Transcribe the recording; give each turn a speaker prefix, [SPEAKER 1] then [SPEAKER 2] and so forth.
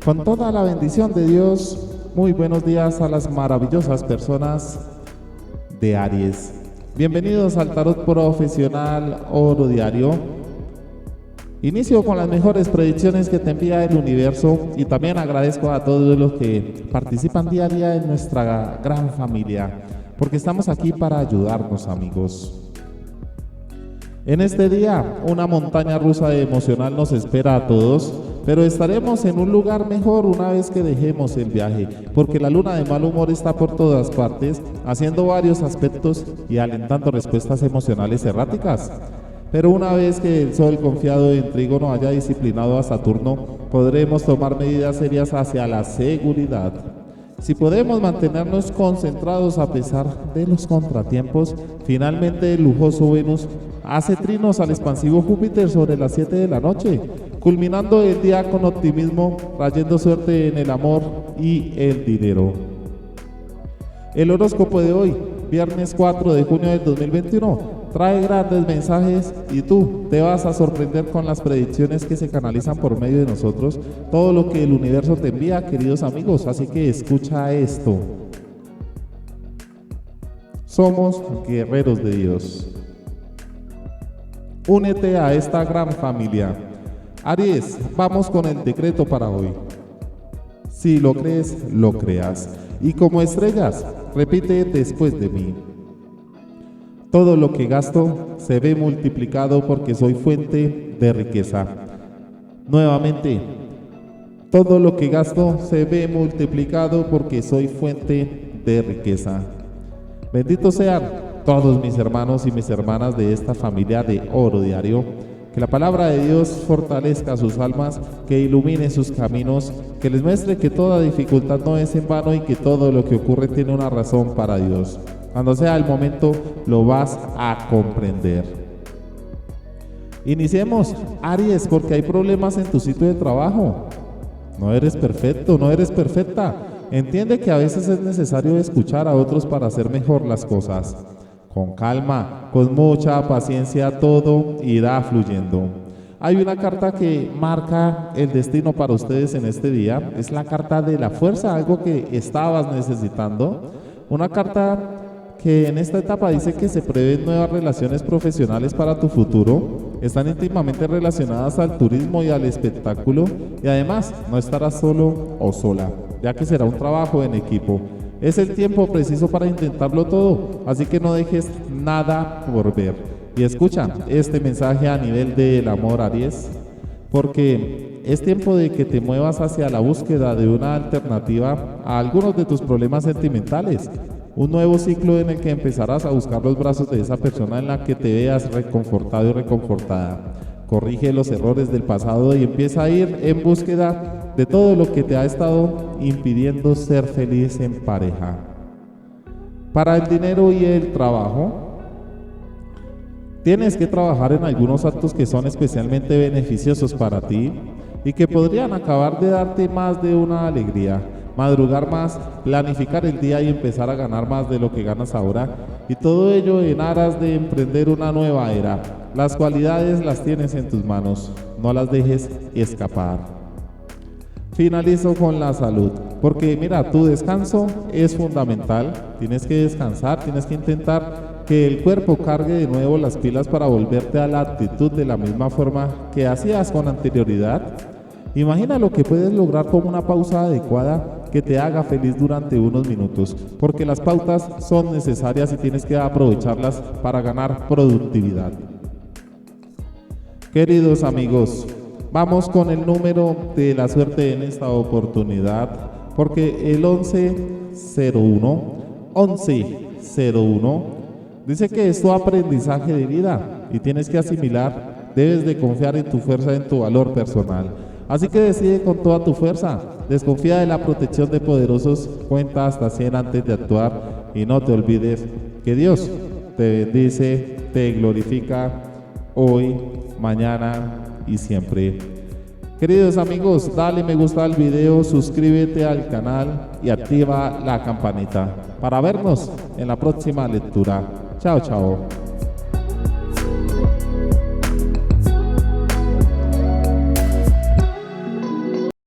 [SPEAKER 1] Con toda la bendición de Dios, muy buenos días a las maravillosas personas de Aries. Bienvenidos al Tarot Profesional Oro Diario. Inicio con las mejores predicciones que te envía el universo y también agradezco a todos los que participan día a día en nuestra gran familia, porque estamos aquí para ayudarnos, amigos. En este día, una montaña rusa emocional nos espera a todos, pero estaremos en un lugar mejor una vez que dejemos el viaje, porque la luna de mal humor está por todas partes, haciendo varios aspectos y alentando respuestas emocionales erráticas. Pero una vez que el Sol confiado en Trígono haya disciplinado a Saturno, podremos tomar medidas serias hacia la seguridad. Si podemos mantenernos concentrados a pesar de los contratiempos, finalmente el lujoso Venus hace trinos al expansivo Júpiter sobre las 7 de la noche, culminando el día con optimismo, trayendo suerte en el amor y el dinero. El horóscopo de hoy, viernes 4 de junio del 2021, trae grandes mensajes y tú te vas a sorprender con las predicciones que se canalizan por medio de nosotros, todo lo que el universo te envía, queridos amigos, así que escucha esto. Somos guerreros de Dios. Únete a esta gran familia. Aries, vamos con el decreto para hoy. Si lo crees, lo creas. Y como estrellas, repite después de mí. Todo lo que gasto se ve multiplicado porque soy fuente de riqueza. Nuevamente, todo lo que gasto se ve multiplicado porque soy fuente de riqueza. Benditos sean todos mis hermanos y mis hermanas de esta familia de Oro Diario. Que la palabra de Dios fortalezca sus almas, que ilumine sus caminos, que les muestre que toda dificultad no es en vano y que todo lo que ocurre tiene una razón para Dios. Cuando sea el momento, lo vas a comprender. Iniciemos, Aries, porque hay problemas en tu sitio de trabajo. No eres perfecto, no eres perfecta. Entiende que a veces es necesario escuchar a otros para hacer mejor las cosas. Con calma, con mucha paciencia, todo irá fluyendo. Hay una carta que marca el destino para ustedes en este día. Es la carta de la fuerza, algo que estabas necesitando. Una carta que en esta etapa dice que se prevén nuevas relaciones profesionales para tu futuro. Están íntimamente relacionadas al turismo y al espectáculo. Y además, no estarás solo o sola, ya que será un trabajo en equipo. Es el tiempo preciso para intentarlo todo, así que no dejes nada por ver. Y escucha este mensaje a nivel del amor, Aries, porque es tiempo de que te muevas hacia la búsqueda de una alternativa a algunos de tus problemas sentimentales. Un nuevo ciclo en el que empezarás a buscar los brazos de esa persona en la que te veas reconfortado y reconfortada. Corrige los errores del pasado y empieza a ir en búsqueda de todo lo que te ha estado impidiendo ser feliz en pareja. Para el dinero y el trabajo, tienes que trabajar en algunos actos que son especialmente beneficiosos para ti y que podrían acabar de darte más de una alegría. Madrugar más, planificar el día y empezar a ganar más de lo que ganas ahora, y todo ello en aras de emprender una nueva era. Las cualidades las tienes en tus manos, no las dejes escapar. Finalizo con la salud, porque mira, tu descanso es fundamental. Tienes que descansar, tienes que intentar que el cuerpo cargue de nuevo las pilas para volverte a la actitud de la misma forma que hacías con anterioridad. Imagina lo que puedes lograr con una pausa adecuada que te haga feliz durante unos minutos, porque las pautas son necesarias y tienes que aprovecharlas para ganar productividad. Queridos amigos, vamos con el número de la suerte en esta oportunidad, porque el 1101 dice que es tu aprendizaje de vida y tienes que asimilar, debes de confiar en tu fuerza, en tu valor personal. Así que decide con toda tu fuerza, desconfía de la protección de poderosos, cuenta hasta 100 antes de actuar y no te olvides que Dios te bendice, te glorifica hoy, mañana y siempre. Queridos amigos, dale me gusta al video, suscríbete al canal y activa la campanita para vernos en la próxima lectura. Chao, chao.